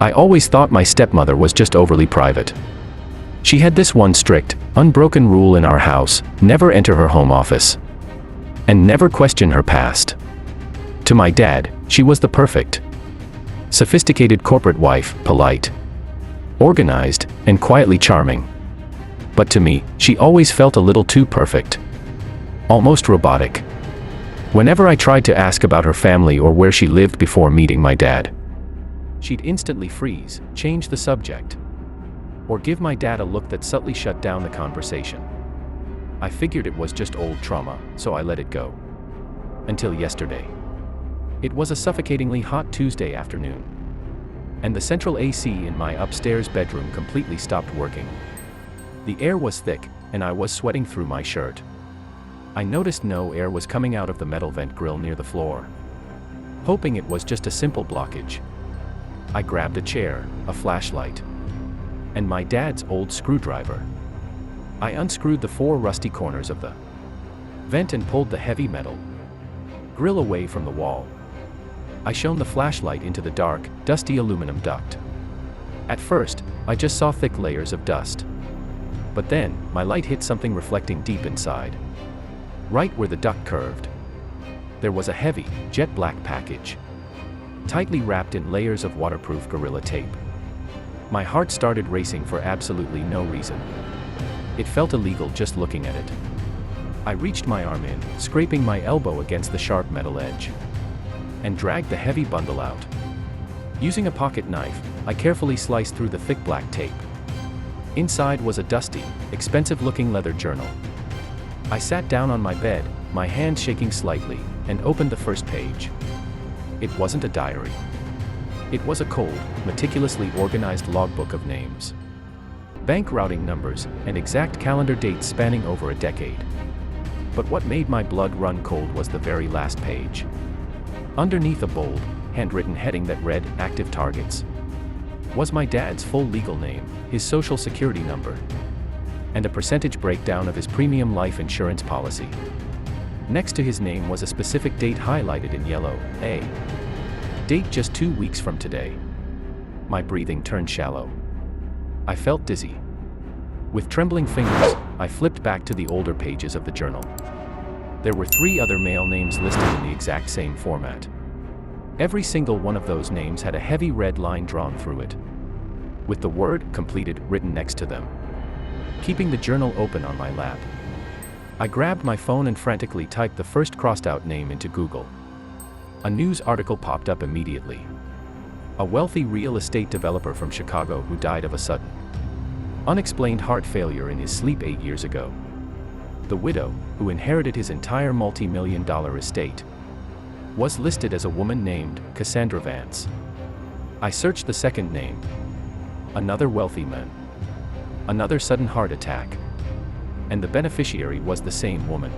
I always thought my stepmother was just overly private. She had this one strict, unbroken rule in our house: never enter her home office. And never question her past. To my dad, she was the perfect, sophisticated corporate wife, polite, organized, and quietly charming. But to me, she always felt a little too perfect. Almost robotic. Whenever I tried to ask about her family or where she lived before meeting my dad, she'd instantly freeze, change the subject, or give my dad a look that subtly shut down the conversation. I figured it was just old trauma, so I let it go. Until yesterday. It was a suffocatingly hot Tuesday afternoon, and the central AC in my upstairs bedroom completely stopped working. The air was thick, and I was sweating through my shirt. I noticed no air was coming out of the metal vent grill near the floor. Hoping it was just a simple blockage, I grabbed a chair, a flashlight, and my dad's old screwdriver. I unscrewed the 4 rusty corners of the vent and pulled the heavy metal grill away from the wall. I shone the flashlight into the dark, dusty aluminum duct. At first, I just saw thick layers of dust. But then, my light hit something reflecting deep inside. Right where the duct curved, there was a heavy, jet black package, tightly wrapped in layers of waterproof Gorilla Tape. My heart started racing for absolutely no reason. It felt illegal just looking at it. I reached my arm in, scraping my elbow against the sharp metal edge, and dragged the heavy bundle out. Using a pocket knife, I carefully sliced through the thick black tape. Inside was a dusty, expensive-looking leather journal. I sat down on my bed, my hand shaking slightly, and opened the first page. It wasn't a diary. It was a cold, meticulously organized logbook of names, bank routing numbers, and exact calendar dates spanning over a decade. But what made my blood run cold was the very last page. Underneath a bold, handwritten heading that read, "Active Targets," was my dad's full legal name, his social security number, and a percentage breakdown of his premium life insurance policy. Next to his name was a specific date highlighted in yellow, a date just 2 weeks from today. My breathing turned shallow. I felt dizzy. With trembling fingers, I flipped back to the older pages of the journal. There were 3 other male names listed in the exact same format. Every single one of those names had a heavy red line drawn through it, with the word "completed" written next to them. Keeping the journal open on my lap, I grabbed my phone and frantically typed the first crossed-out name into Google. A news article popped up immediately. A wealthy real estate developer from Chicago who died of a sudden, unexplained heart failure in his sleep 8 years ago. The widow, who inherited his entire multi-million-dollar estate, was listed as a woman named Cassandra Vance. I searched the second name. Another wealthy man. Another sudden heart attack. And the beneficiary was the same woman.